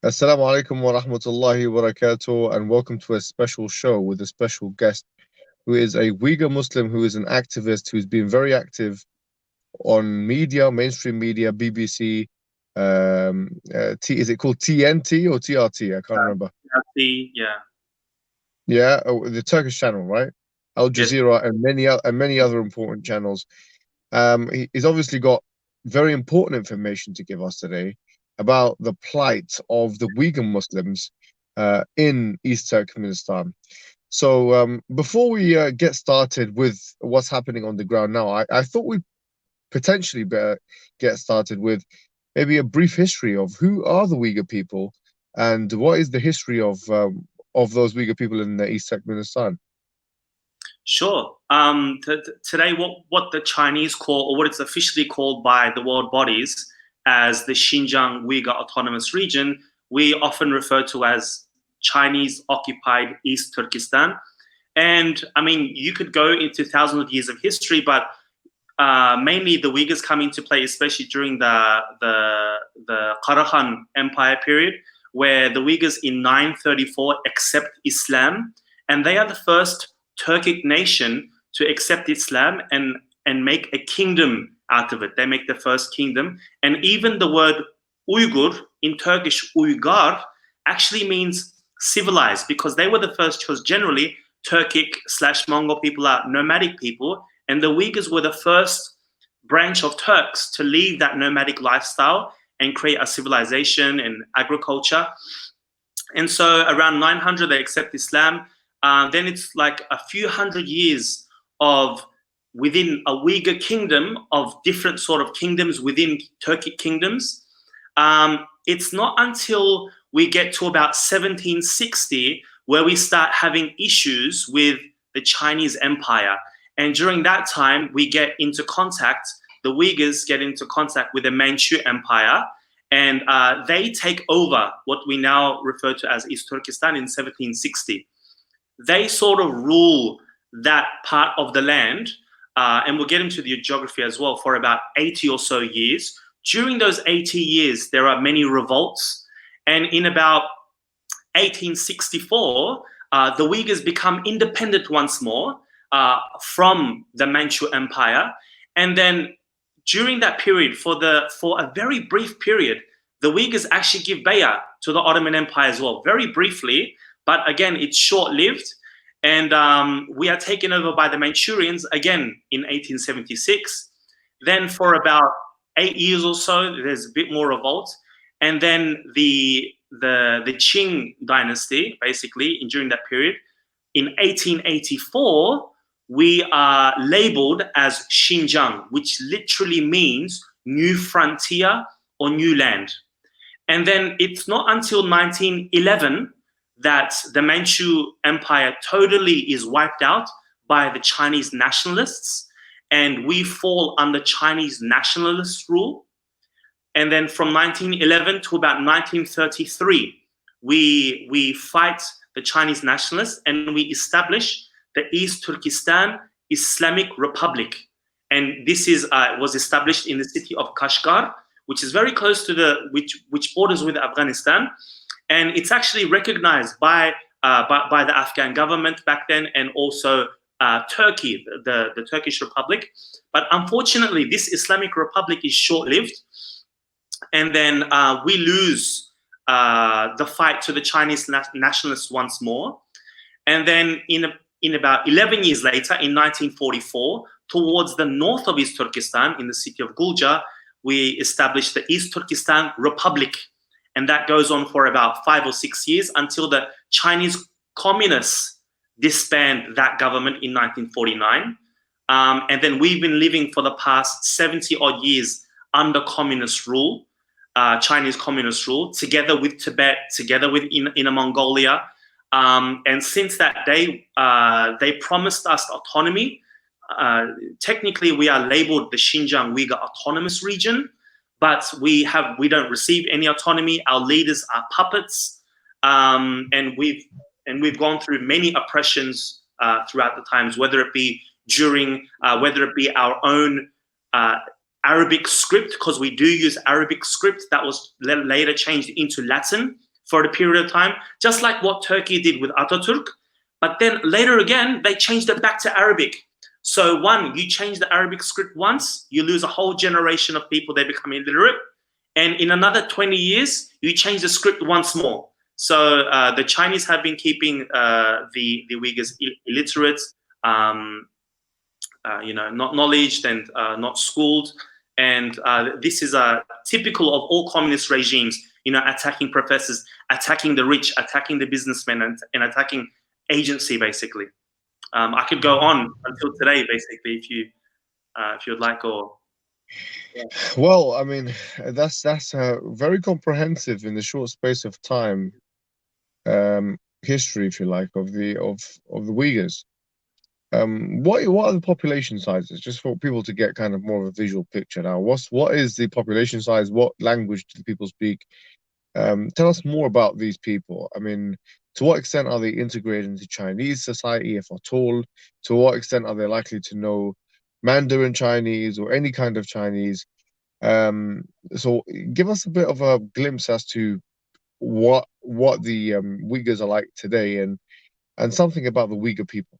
Assalamu alaikum wa rahmatullahi wa barakatuh, and welcome to a special show with a special guest who is a Uyghur Muslim who is an activist who's been very active on media, mainstream media, BBC. Is it called TNT or TRT? I can't remember. Yeah. Yeah, the Turkish channel, right? Al Yes. Jazeera and many other important channels. He's obviously got very important information to give us today about the plight of the Uyghur Muslims in East Turkmenistan. So before we get started with what's happening on the ground now, I thought we'd potentially better get started with maybe a brief history of who are the Uyghur people and what is the history of those Uyghur people in the East Turkmenistan. Sure. Today, what the Chinese call, or what it's officially called by the world bodies as the Xinjiang Uyghur Autonomous Region, we often refer to as Chinese occupied East Turkestan. And I mean, you could go into thousands of years of history, but mainly the Uyghurs come into play, especially during the Karahan Empire period, where the Uyghurs in 934 accept Islam, and they are the first Turkic nation to accept Islam and make a kingdom out of it. They make the first kingdom, and even the word Uyghur in Turkish, Uyghur, actually means civilized, because they were the first, because generally Turkic/Mongol people are nomadic people, and the Uyghurs were the first branch of Turks to leave that nomadic lifestyle and create a civilization and agriculture. And so around 900, they accept Islam. Then it's like a few hundred years of within a Uyghur kingdom of different sort of kingdoms within Turkic kingdoms. It's not until we get to about 1760 where we start having issues with the Chinese Empire. And during that time, we get into contact, the Uyghurs get into contact with the Manchu Empire, and they take over what we now refer to as East Turkestan in 1760. They sort of rule that part of the land, and we'll get into the geography as well, for about 80 or so years. During those 80 years, there are many revolts, and in about 1864, the Uyghurs become independent once more from the Manchu Empire. And then during that period, for a very brief period, the Uyghurs actually give bay'ah to the Ottoman Empire as well, very briefly, but again, it's short-lived. And we are taken over by the Manchurians again in 1876. Then for about 8 years or so, there's a bit more revolt. And then the Qing dynasty, basically, during that period, in 1884, we are labeled as Xinjiang, which literally means new frontier or new land. And then it's not until 1911 that the Manchu Empire totally is wiped out by the Chinese nationalists, and we fall under Chinese nationalist rule. And then from 1911 to about 1933, we fight the Chinese nationalists, and we establish the East Turkestan Islamic Republic. And this was established in the city of Kashgar, which is very close to which borders with Afghanistan. And it's actually recognized by the Afghan government back then, and also Turkey, the Turkish Republic. But unfortunately, this Islamic Republic is short-lived. And then we lose the fight to the Chinese nationalists once more. And then in about 11 years later, in 1944, towards the north of East Turkestan, in the city of Gulja, we established the East Turkestan Republic. And that goes on for about 5 or 6 years until the Chinese communists disband that government in 1949. And then we've been living for the past 70 odd years under communist rule, Chinese communist rule, together with Tibet, together with Inner Mongolia. And since that day, they promised us autonomy. Technically, we are labeled the Xinjiang Uyghur Autonomous Region, but we don't receive any autonomy. Our leaders are puppets, and we've gone through many oppressions throughout the times, whether it be our own Arabic script, because we do use Arabic script that was later changed into Latin for a period of time, just like what Turkey did with Ataturk. But then later again, they changed it back to Arabic. So one, you change the Arabic script once, you lose a whole generation of people, they become illiterate. And in another 20 years, you change the script once more. So the Chinese have been keeping the Uyghurs illiterate, not knowledgeable and not schooled. And this is typical of all communist regimes, attacking professors, attacking the rich, attacking the businessmen, and attacking agency, basically. I could go on until today, basically, if you'd like. Or Well, I mean, that's very comprehensive in the short space of time. History, if you like, of the Uyghurs. What are the population sizes? Just for people to get kind of more of a visual picture now. What is the population size? What language do the people speak? Tell us more about these people. I mean, to what extent are they integrated into Chinese society, if at all? To what extent are they likely to know Mandarin Chinese or any kind of Chinese? So give us a bit of a glimpse as to what the Uyghurs are like today, and something about the Uyghur people.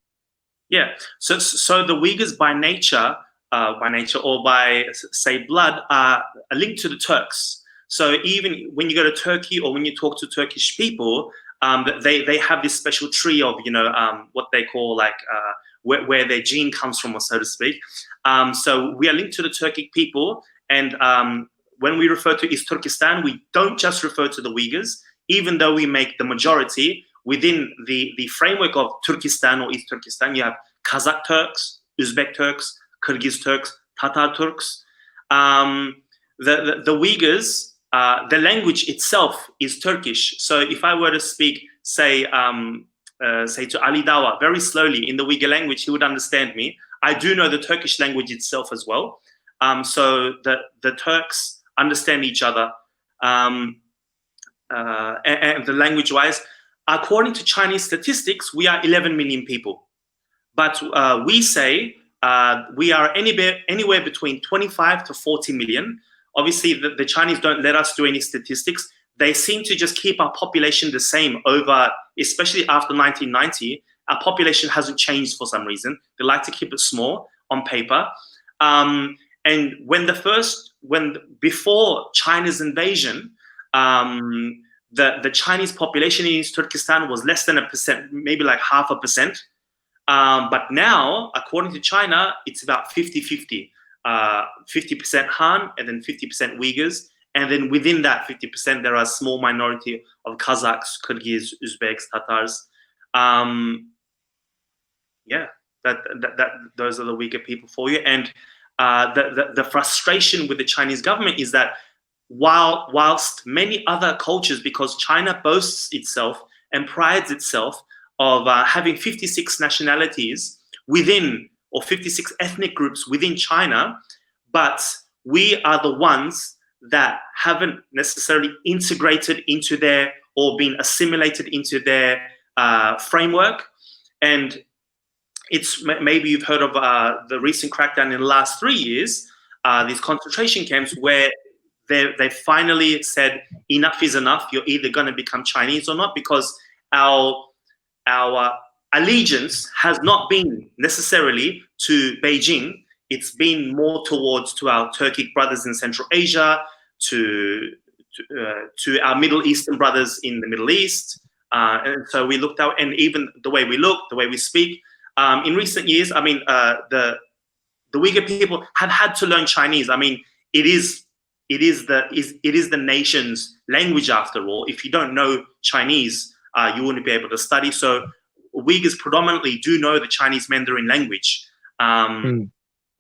Yeah, so the Uyghurs by nature or by, say, blood, are linked to the Turks. So even when you go to Turkey or when you talk to Turkish people, they have this special tree of what they call like where their gene comes from, or so to speak. So we are linked to the Turkic people, and when we refer to East Turkestan, we don't just refer to the Uyghurs, even though we make the majority. Within the framework of Turkestan or East Turkestan, you have Kazakh Turks, Uzbek Turks, Kyrgyz Turks, Tatar Turks. The Uyghurs, the language itself is Turkish. So if I were to speak, say to Ali Dawa very slowly in the Uyghur language, he would understand me. I do know the Turkish language itself as well. So the Turks understand each other. And the language-wise, according to Chinese statistics, we are 11 million people. But we say we are anywhere between 25 to 40 million. Obviously, the Chinese don't let us do any statistics. They seem to just keep our population the same over, especially after 1990. Our population hasn't changed for some reason. They like to keep it small on paper. And before China's invasion, the Chinese population in East Turkestan was less than 1%, maybe like 0.5%. But now, according to China, it's about 50-50. 50% Han and then 50% Uyghurs. And then within that 50%, there are a small minority of Kazakhs, Kyrgyz, Uzbeks, Tatars. Those are the Uyghur people for you. And the frustration with the Chinese government is that whilst many other cultures, because China boasts itself and prides itself of having 56 nationalities within, or 56 ethnic groups within China, but we are the ones that haven't necessarily integrated into their, or been assimilated into their framework. And it's, maybe you've heard of the recent crackdown in the last 3 years, these concentration camps where they finally said enough is enough. You're either going to become Chinese or not, because our allegiance has not been necessarily to Beijing. It's been more towards to our Turkic brothers in Central Asia, to our Middle Eastern brothers in the Middle East. And so we looked out, and even the way we look, the way we speak. In recent years, I mean, the Uyghur people have had to learn Chinese. I mean, it is the nation's language after all. If you don't know Chinese, you wouldn't be able to study. So Uyghurs predominantly do know the Chinese Mandarin language.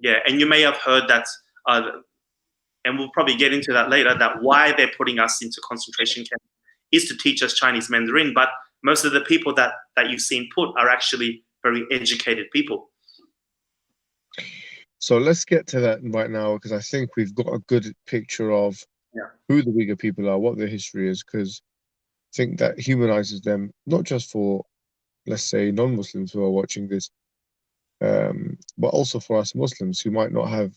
Yeah, and you may have heard that, and we'll probably get into that later, that why they're putting us into concentration camps is to teach us Chinese Mandarin. But most of the people that you've seen put are actually very educated people. So let's get to that right now, because I think we've got a good picture of who the Uyghur people are, what their history is, because I think that humanizes them, not just for, let's say, non-Muslims who are watching this, but also for us Muslims who might not have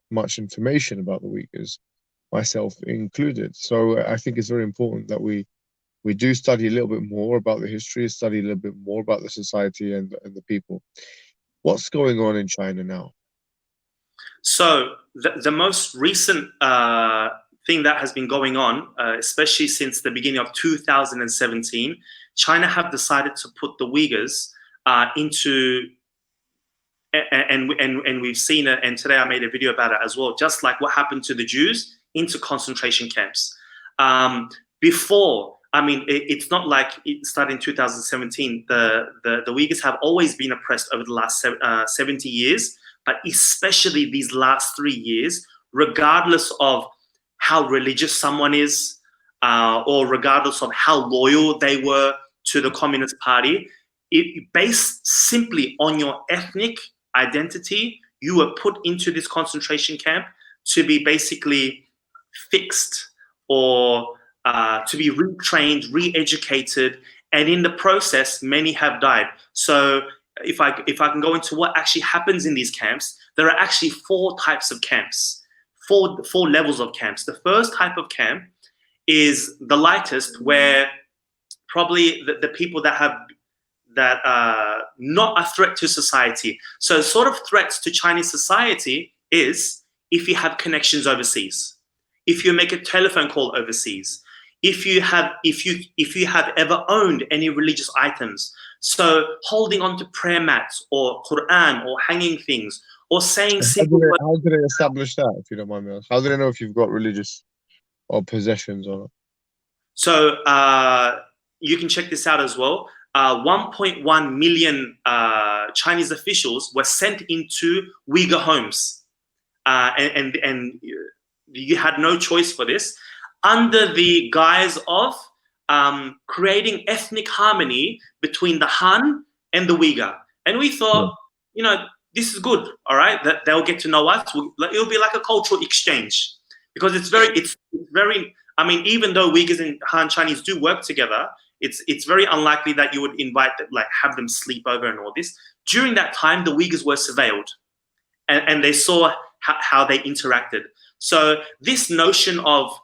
much information about the Uyghurs, myself included. So I think it's very important that we we do study a little bit more about the history, study a little bit more about the society and the people. What's going on in China now? So the most recent thing that has been going on, especially since the beginning of 2017, China have decided to put the Uyghurs into, and we've seen it, and today I made a video about it as well, just like what happened to the Jews, into concentration camps. Before, I mean, it's not like it started in 2017. The Uyghurs have always been oppressed over the last 70 years, but especially these last 3 years, regardless of how religious someone is, or regardless of how loyal they were to the Communist Party, it based simply on your ethnic identity, you were put into this concentration camp to be basically fixed, or to be retrained, re-educated, and in the process, many have died. So if I can go into what actually happens in these camps, there are actually 4 types of camps, four levels of camps. The first type of camp is the lightest, where probably the people that are not a threat to society. So sort of threats to Chinese society is if you have connections overseas, if you make a telephone call overseas, if you have ever owned any religious items. So holding on to prayer mats or Quran or hanging things or saying simple words. How do they establish that, if you don't mind me asking? How do they know if you've got religious or possessions or not? So you can check this out as well. 1.1 million Chinese officials were sent into Uyghur homes, and you had no choice for this, under the guise of creating ethnic harmony between the Han and the Uyghur. And we thought, you know, this is good, all right, that they'll get to know us. It'll be like a cultural exchange, because it's very, I mean, even though Uyghurs and Han Chinese do work together, it's very unlikely that you would invite them, like have them sleep over and all this. During that time, the Uyghurs were surveilled, and they saw how they interacted. So this notion of,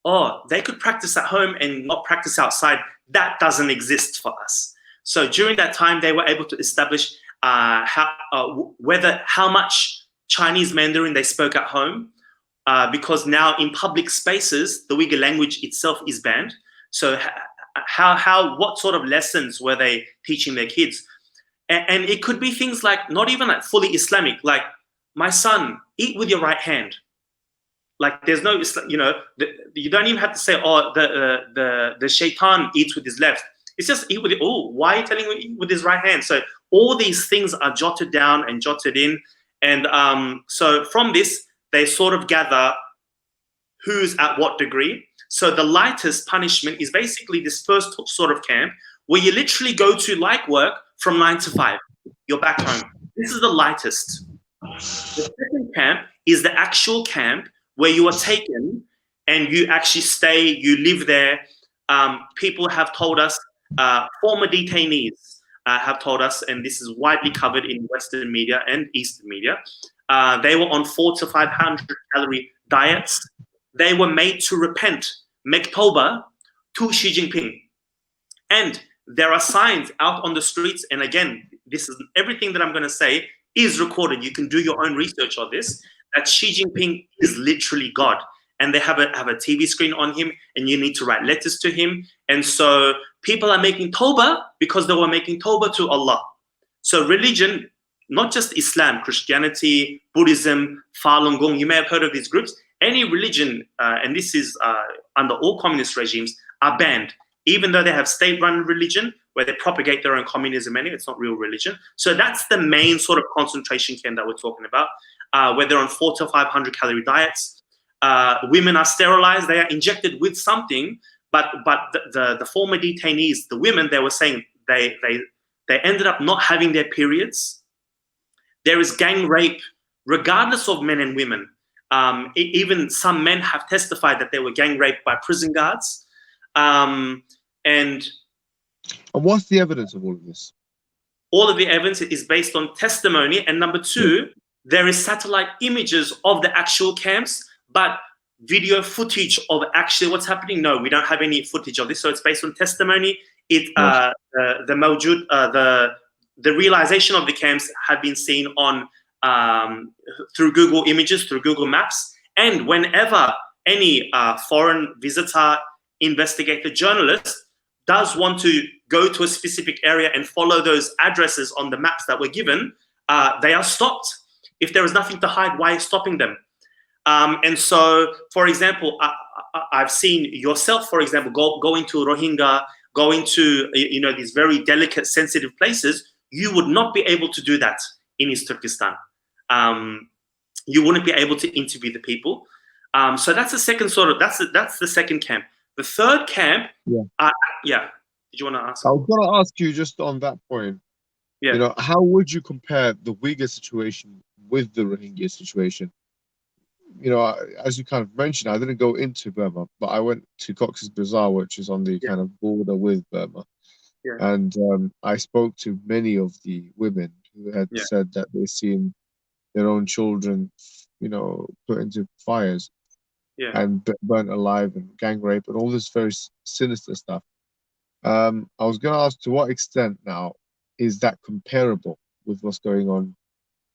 oh, they could practice at home and not practice outside, that doesn't exist for us. So during that time, they were able to establish how much Chinese Mandarin they spoke at home, because now in public spaces, the Uyghur language itself is banned. So what sort of lessons were they teaching their kids? And it could be things like, not even like fully Islamic, like, my son, eat with your right hand. Like, there's no, you know, you don't even have to say, oh, the shaitan eats with his left. It's just eat with it. Oh, why are you telling him to eat with his right hand? So all these things are jotted down and jotted in. And so from this, they sort of gather who's at what degree. So the lightest punishment is basically this first sort of camp, where you literally go to like work from 9 to 5. You're back home. This is the lightest. The second camp is the actual camp, where you are taken and you actually stay, you live there. People have told us, former detainees have told us, and this is widely covered in Western media and Eastern media, they were on 400 to 500 calorie diets. They were made to repent, make tawbah to Xi Jinping. And there are signs out on the streets, and again, this is everything that I'm going to say is recorded. You can do your own research on this, that Xi Jinping is literally God. And they have a TV screen on him, and you need to write letters to him. And so people are making tawbah because they were making tawbah to Allah. So religion, not just Islam, Christianity, Buddhism, Falun Gong, you may have heard of these groups. Any religion, and this is under all communist regimes, are banned, even though they have state-run religion where they propagate their own communism anyway. It's not real religion. So that's the main sort of concentration camp that we're talking about, where they're on 400 to 500 calorie diets. Women are sterilized. They are injected with something, but the former detainees, the women, they were saying they ended up not having their periods. There is gang rape, regardless of men and women. Even some men have testified that they were gang raped by prison guards. And what's the evidence of all of this? All of the evidence is based on testimony. And number two, there is satellite images of the actual camps, but video footage of actually what's happening? No, we don't have any footage of this. So it's based on testimony. It Yes. the mawjud, the realization of the camps have been seen on through Google Images, through Google Maps, and whenever any foreign visitor, investigator, journalist does want to go to a specific area and follow those addresses on the maps that were given, they are stopped. If there is nothing to hide, why are you stopping them? And so, for example, I've seen yourself, for example, going to Rohingya, going to these very delicate, sensitive places. You would not be able to do that in East Turkestan. You wouldn't be able to interview the people. So that's the second sort of that's the second camp. The third camp, yeah. Did you want to ask? I was going to ask you just on that point. Yeah. How would you compare the Uyghur situation with the Rohingya situation? As you kind of mentioned, I didn't go into Burma, but I went to Cox's Bazar, which is on the kind of border with Burma. Yeah. And I spoke to many of the women who had said that they've seen their own children, put into fires and burnt alive and gang rape and all this very sinister stuff. I was going to ask, to what extent now is that comparable with what's going on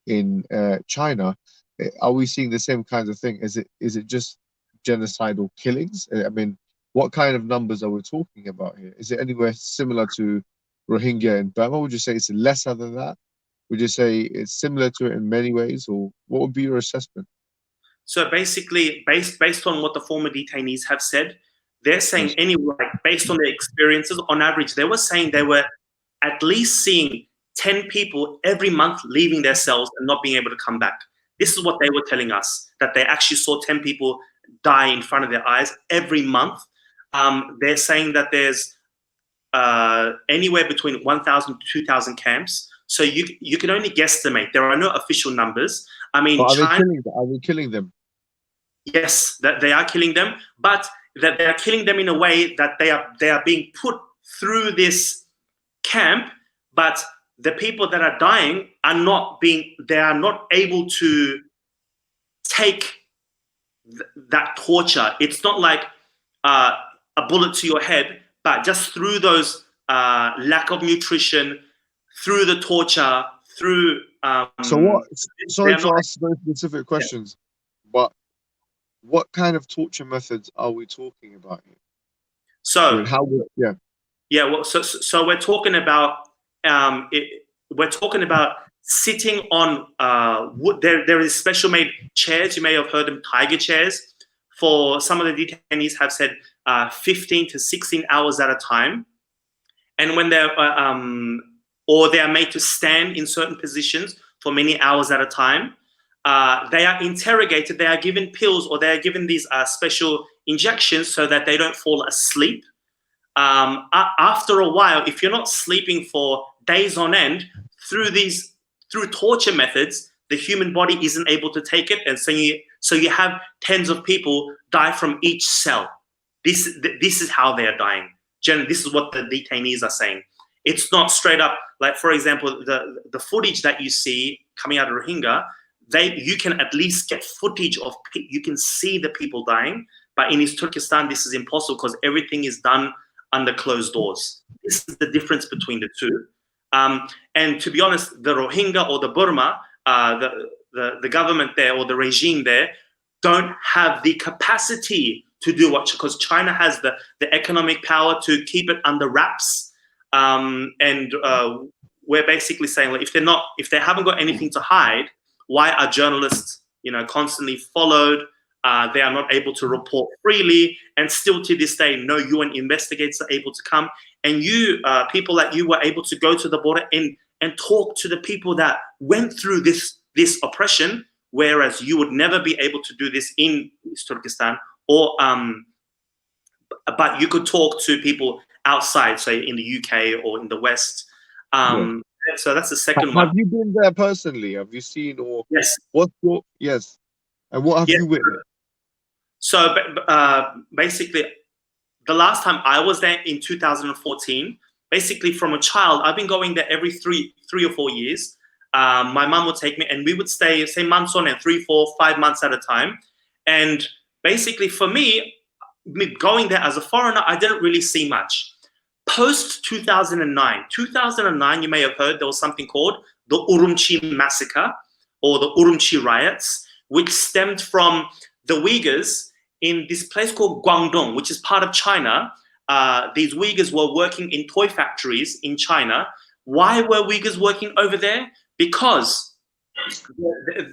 in China? Are we seeing the same kinds of thing? Is it just genocidal killings? I mean, what kind of numbers are we talking about here? Is it anywhere similar to Rohingya in Burma? Would you say it's lesser than that? Would you say it's similar to it in many ways, or what would be your assessment? So basically, based on what the former detainees have said, they're saying anyway, based on their experiences, on average, they were saying they were at least seeing 10 people every month leaving their cells and not being able to come back. This is what they were telling us, that they actually saw 10 people die in front of their eyes every month. They're saying that there's anywhere between 1,000 to 2,000 camps. So you can only guesstimate. There are no official numbers. I mean, are China, they killing them? Yes, that they are killing them, but that they are killing them in a way that they are being put through this camp, but the people that are dying they are not able to take that torture. It's not like a bullet to your head, but just through those lack of nutrition, through the torture, through so what? Sorry to ask very specific questions, but what kind of torture methods are we talking about here? So well, so we're talking about sitting on wood. There is special made chairs. You may have heard them, tiger chairs. For some of the detainees have said 15 to 16 hours at a time, and when they're or they are made to stand in certain positions for many hours at a time. They are interrogated, they are given pills, or they are given these special injections so that they don't fall asleep. After a while, if you're not sleeping for days on end, through torture methods, the human body isn't able to take it, and so you have tens of people die from each cell. This is how they are dying. Generally, this is what the detainees are saying. It's not straight up, like, for example, the footage that you see coming out of Rohingya, you can at least get footage of, you can see the people dying, but in East Turkestan, this is impossible because everything is done under closed doors. This is the difference between the two. And to be honest, the Rohingya or the Burma, the government there or the regime there don't have the capacity to do what, because China has the economic power to keep it under wraps. We're basically saying, like, if they haven't got anything to hide, why are journalists, constantly followed? They are not able to report freely, and still to this day, no UN investigators are able to come. And people like you were able to go to the border and talk to the people that went through this oppression, whereas you would never be able to do this in East Turkestan, but you could talk to people outside, say in the UK or in the West. So that's the second one. Have you been there personally? Have you seen, or yes? Yes, and what have you witnessed? So basically, the last time I was there in 2014, basically from a child, I've been going there every three or 4 years. My mum would take me, and we would stay, say, months on end, 3, 4, 5 months at a time. And basically for me going there as a foreigner, I didn't really see much. Post 2009, you may have heard there was something called the Urumqi massacre or the Urumqi riots, which stemmed from the Uyghurs in this place called Guangdong, which is part of China. These Uyghurs were working in toy factories in China. Why were Uyghurs working over there? Because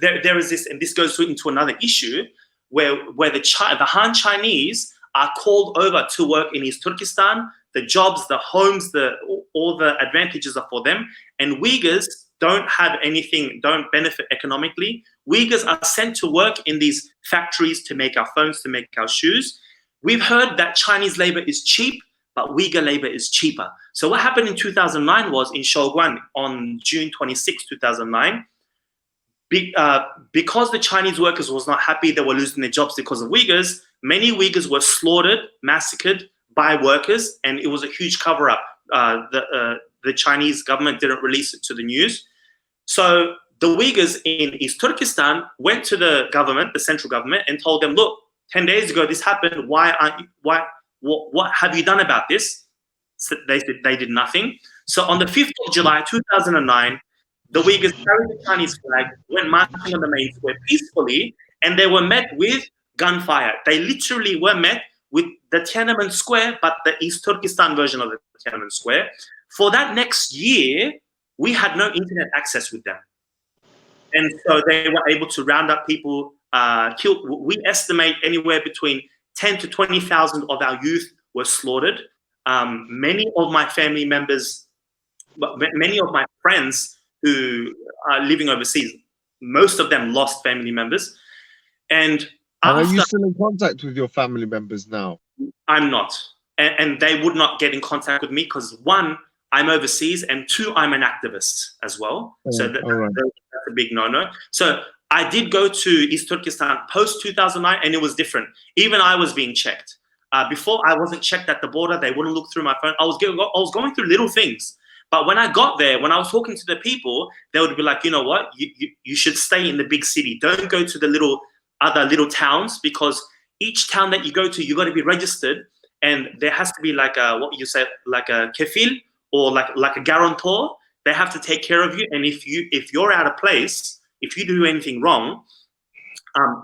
there is this, and this goes into another issue, where the Han Chinese are called over to work in East Turkestan. The jobs, the homes, all the advantages are for them. And Uyghurs don't have anything, don't benefit economically. Uyghurs are sent to work in these factories to make our phones, to make our shoes. We've heard that Chinese labor is cheap, but Uyghur labor is cheaper. So what happened in 2009 was in Shouguan on June 26, 2009, because the Chinese workers was not happy, they were losing their jobs because of Uyghurs, many Uyghurs were slaughtered, massacred by workers, and it was a huge cover-up. The Chinese government didn't release it to the news. So the Uyghurs in East Turkestan went to the government, the central government, and told them, look, 10 days ago this happened, what have you done about this? So they did nothing. So on the 5th of July 2009, the Uyghurs carried the Chinese flag, went marching on the main square peacefully, and they were met with gunfire. They literally were met with the Tiananmen Square, but the East Turkestan version of the Tiananmen Square. For that next year, we had no internet access with them. And so they were able to round up people, killed. We estimate anywhere between 10 to 20,000 of our youth were slaughtered. Many of my family members, many of my friends who are living overseas, most of them lost family members. And are you still in contact with your family members now? I'm not. And they would not get in contact with me because, one, I'm overseas, and two, I'm an activist as well. So that's a big no-no. So I did go to East Turkestan post-2009, and it was different. Even I was being checked. Before, I wasn't checked at the border. They wouldn't look through my phone. I was going through little things. But when I got there, when I was talking to the people, they would be like, you know what? You should stay in the big city. Don't go to the other little towns, because each town that you go to, you got to be registered, and there has to be like a, what you say, like a kefil, or like a guarantor. They have to take care of you, and if you're out of place, if you do anything wrong,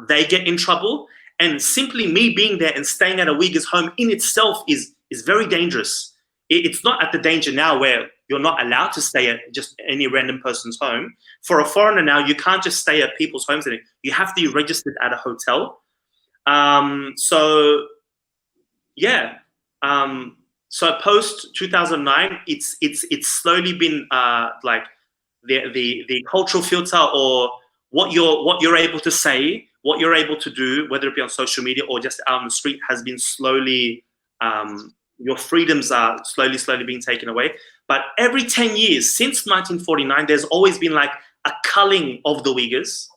they get in trouble. And simply me being there and staying at a Uyghur's home in itself is very dangerous. It's not at the danger now where you're not allowed to stay at just any random person's home. For a foreigner now, you can't just stay at people's homes. You have to be registered at a hotel. So post 2009, it's slowly been like the cultural filter, or what you're able to say, what you're able to do, whether it be on social media or just out on the street, has been slowly, your freedoms are slowly being taken away. But every 10 years since 1949, there's always been like a culling of the Uyghurs.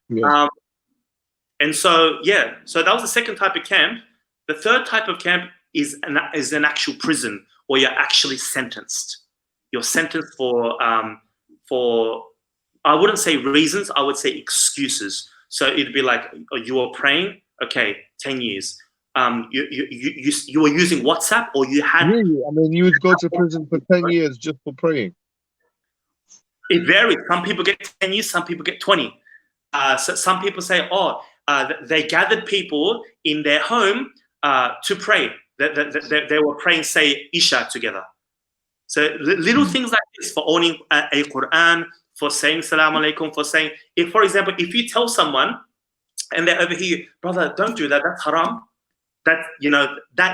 Yeah. And so that was the second type of camp. The third type of camp is an actual prison, where you're actually sentenced. You're sentenced for I wouldn't say reasons, I would say excuses. So it'd be like, you were praying, okay, 10 years. You were using WhatsApp, or you had... Really? I mean, you would go to prison for 10 years just for praying? It varies. Some people get 10 years, some people get 20. So some people say, they gathered people in their home to pray. They were praying, say, Isha together. So little things like this, for owning a Quran, for saying Salaam Alaikum, for saying, for example, if you tell someone and they overhear you, brother, don't do that, that's haram. That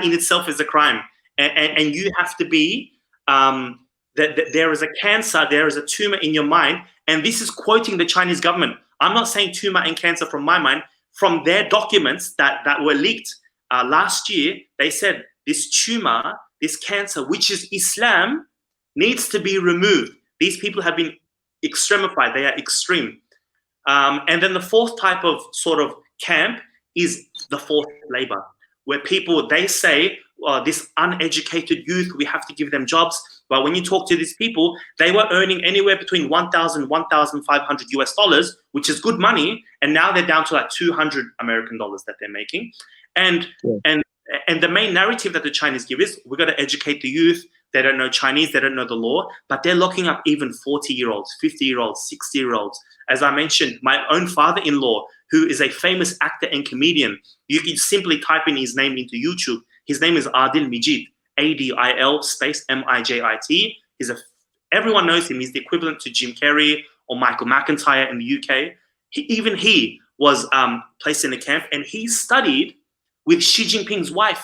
in itself is a crime. And you have to be, that there is a cancer, there is a tumor in your mind. And this is quoting the Chinese government. I'm not saying tumor and cancer from my mind. From their documents that were leaked last year, they said this tumor, this cancer, which is Islam, needs to be removed. These people have been extremified. They are extreme. And then the fourth type of sort of camp is the forced labor, where people, they say, this uneducated youth, we have to give them jobs. But when you talk to these people, they were earning anywhere between 1,000, 1,500 US dollars, which is good money. And now they're down to like 200 American dollars that they're making. And, and the main narrative that the Chinese give is, we've got to educate the youth. They don't know Chinese, they don't know the law, but they're locking up even 40-year-olds, 50-year-olds, 60-year-olds. As I mentioned, my own father-in-law, who is a famous actor and comedian, you can simply type in his name into YouTube. His name is Adil Mijit, Adil space Mijit. Everyone knows him. He's the equivalent to Jim Carrey or Michael McIntyre in the UK. Even he was placed in a camp, and he studied with Xi Jinping's wife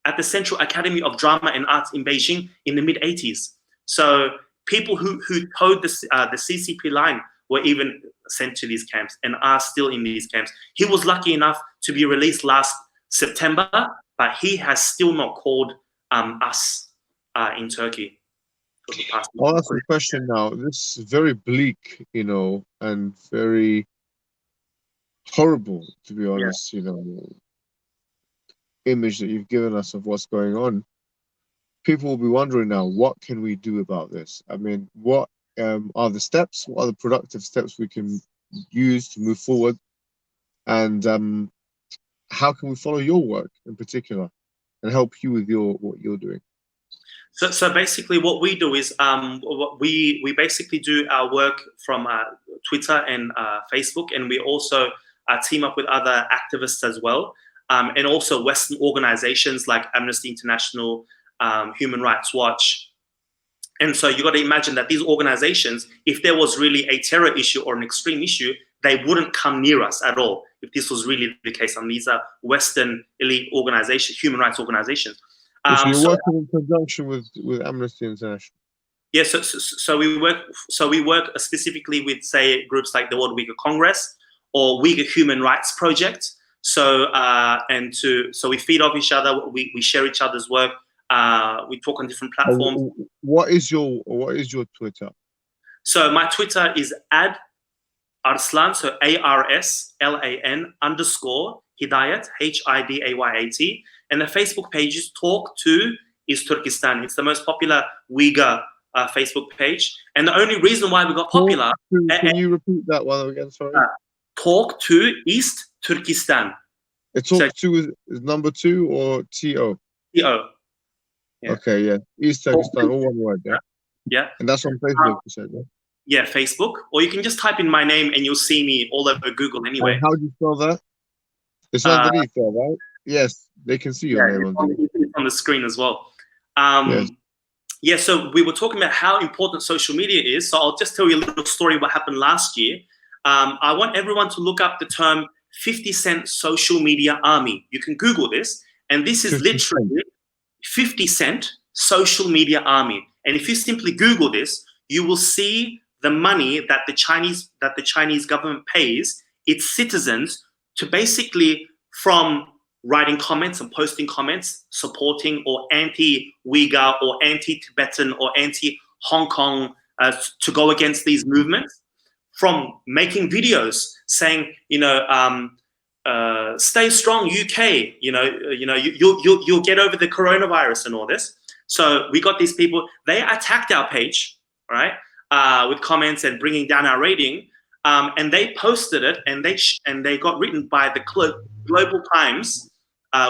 at the Central Academy of Drama and Arts in Beijing in the mid-80s. So people who towed the CCP line were even sent to these camps and are still in these camps. He was lucky enough to be released last September, but he has still not called us in Turkey. I'll ask a question now. This is very bleak, you know, and very horrible, to be honest, you know, image that you've given us of what's going on. People will be wondering now, what can we do about this? I mean, what are the steps? What are the productive steps we can use to move forward? And how can we follow your work in particular and help you with what you're doing? So basically what we do is we basically do our work from Twitter and Facebook, and we also team up with other activists as well, and also Western organizations like Amnesty International, Human Rights Watch. And so you got to imagine that these organizations, if there was really a terror issue or an extreme issue, they wouldn't come near us at all if this was really the case. And these are Western elite organizations, human rights organizations. So you're working in conjunction with Amnesty International. Yeah, so we work specifically with, say, groups like the World Uyghur Congress or Uyghur Human Rights Project. So so we feed off each other, we share each other's work, we talk on different platforms. What is your Twitter? So my Twitter is @Arslan, so ARSLAN _ Hidayat, HIDAYAT. And the Facebook page is Talk to is Turkestan. It's the most popular Uyghur Facebook page. And the only reason why we got popular... Can you repeat that one again, sorry? Talk to East Turkestan. Talk to is number 2 or TO? TO. Yeah. Okay, yeah. East Turkestan, all one word, yeah? Yeah. And that's on Facebook, you said, yeah? Yeah, Facebook. Or you can just type in my name and you'll see me all over Google anyway. And how do you spell that? It's underneath there, right? Yes, they can see your name on the screen as well. Yes. Yeah, so we were talking about how important social media is. So I'll just tell you a little story what happened last year. I want everyone to look up the term 50 Cent Social Media Army. You can Google this, and this is literally 50 Cent Social Media Army. And if you simply Google this, you will see the money that the Chinese government pays its citizens to basically, from writing comments and posting comments, supporting or anti-Uyghur or anti-Tibetan or anti-Hong Kong to go against these movements, from making videos saying, stay strong, UK, you'll get over the coronavirus and all this. So we got these people, they attacked our page, right, with comments and bringing down our rating. And they posted it, and they got written by the Global Times,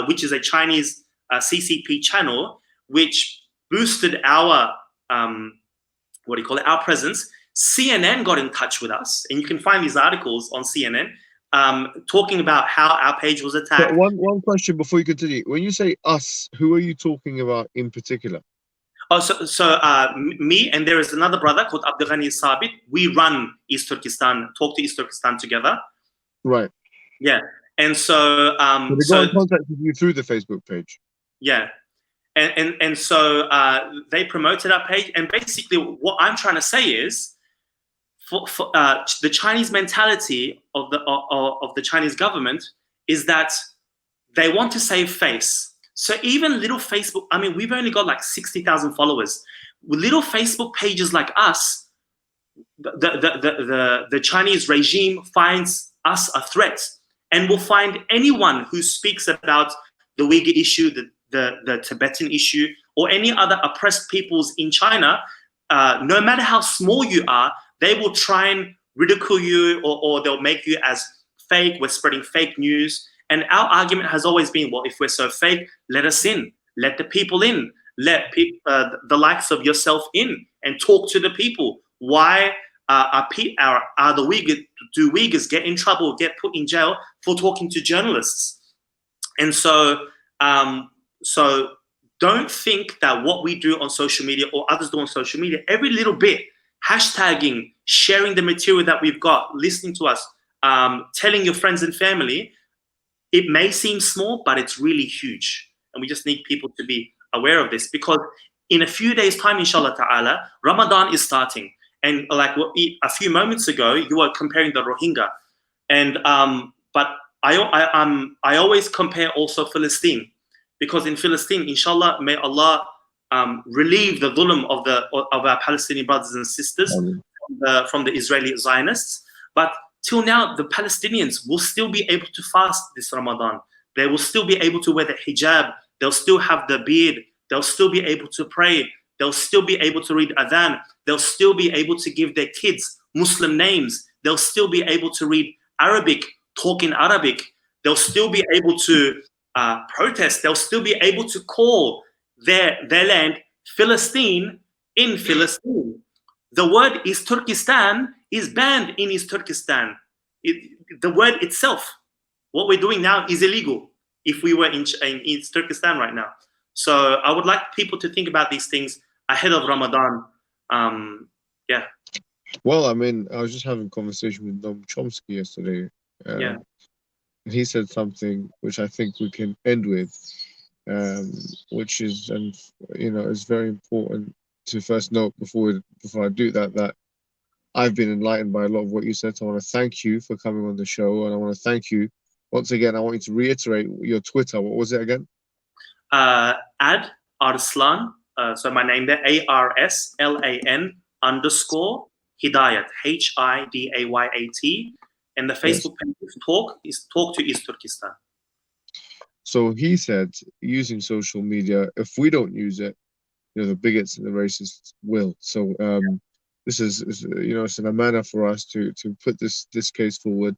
which is a Chinese CCP channel, which boosted our our presence. CNN got in touch with us, and you can find these articles on CNN talking about how our page was attacked. But one question before you continue: when you say us, who are you talking about in particular? Oh, so me and there is another brother called Abdurghani Sabit. We run East Turkestan, Talk to East Turkestan together. Right. Yeah. And so... they got in contact with you through the Facebook page. Yeah. And so they promoted our page. And basically what I'm trying to say is, for the Chinese mentality of the Chinese government is that they want to save face. So even little Facebook, I mean, we've only got like 60,000 followers. With little Facebook pages like us, the Chinese regime finds us a threat, and will find anyone who speaks about the Uyghur issue, the Tibetan issue, or any other oppressed peoples in China, no matter how small you are, they will try and ridicule you, or they'll make you as fake. We're spreading fake news. And our argument has always been, well, if we're so fake, let us in. Let the people in. Let the likes of yourself in and talk to the people. Why are the Uyghurs, do Uyghurs get in trouble, get put in jail for talking to journalists? And so don't think that what we do on social media or others do on social media, every little bit, hashtagging, sharing the material that we've got, listening to us, telling your friends and family, it may seem small, but it's really huge. And we just need people to be aware of this, because in a few days' time, inshallah ta'ala, Ramadan is starting. And like a few moments ago, you were comparing the Rohingya. And but I always compare also Palestine, because in Palestine, inshallah, may Allah relieve the dhulm of our Palestinian brothers and sisters from the Israeli Zionists. But till now, the Palestinians will still be able to fast this Ramadan. They will still be able to wear the hijab. They'll still have the beard. They'll still be able to pray. They'll still be able to read adhan. They'll still be able to give their kids Muslim names. They'll still be able to read Arabic, talk in Arabic. They'll still be able to protest. They'll still be able to call their land Philistine in Philistine. The word East Turkestan is banned in East Turkestan. The word itself, what we're doing now, is illegal if we were in East Turkestan right now. So I would like people to think about these things ahead of Ramadan. Yeah. Well, I mean, I was just having a conversation with Noam Chomsky yesterday. Yeah. And he said something which I think we can end with, which is, and it's very important to first note before I do that I've been enlightened by a lot of what you said. So I want to thank you for coming on the show, and I want to thank you once again. I want you to reiterate your Twitter. What was it again? Ad Arslan. So my name there, ARSLAN _ Hidayat, HIDAYAT. And the Facebook page is Talk to East Turkestan. So he said, using social media, if we don't use it, the bigots and the racists will. So this is it's an manner for us to put this case forward,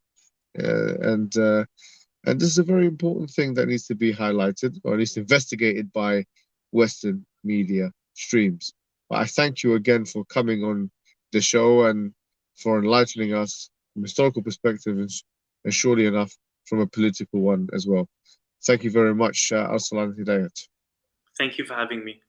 and this is a very important thing that needs to be highlighted, or at least investigated by Western media streams. But I thank you again for coming on the show and for enlightening us from a historical perspective, and surely enough from a political one as well. Thank you very much, Arslan Hidayat. Thank you for having me.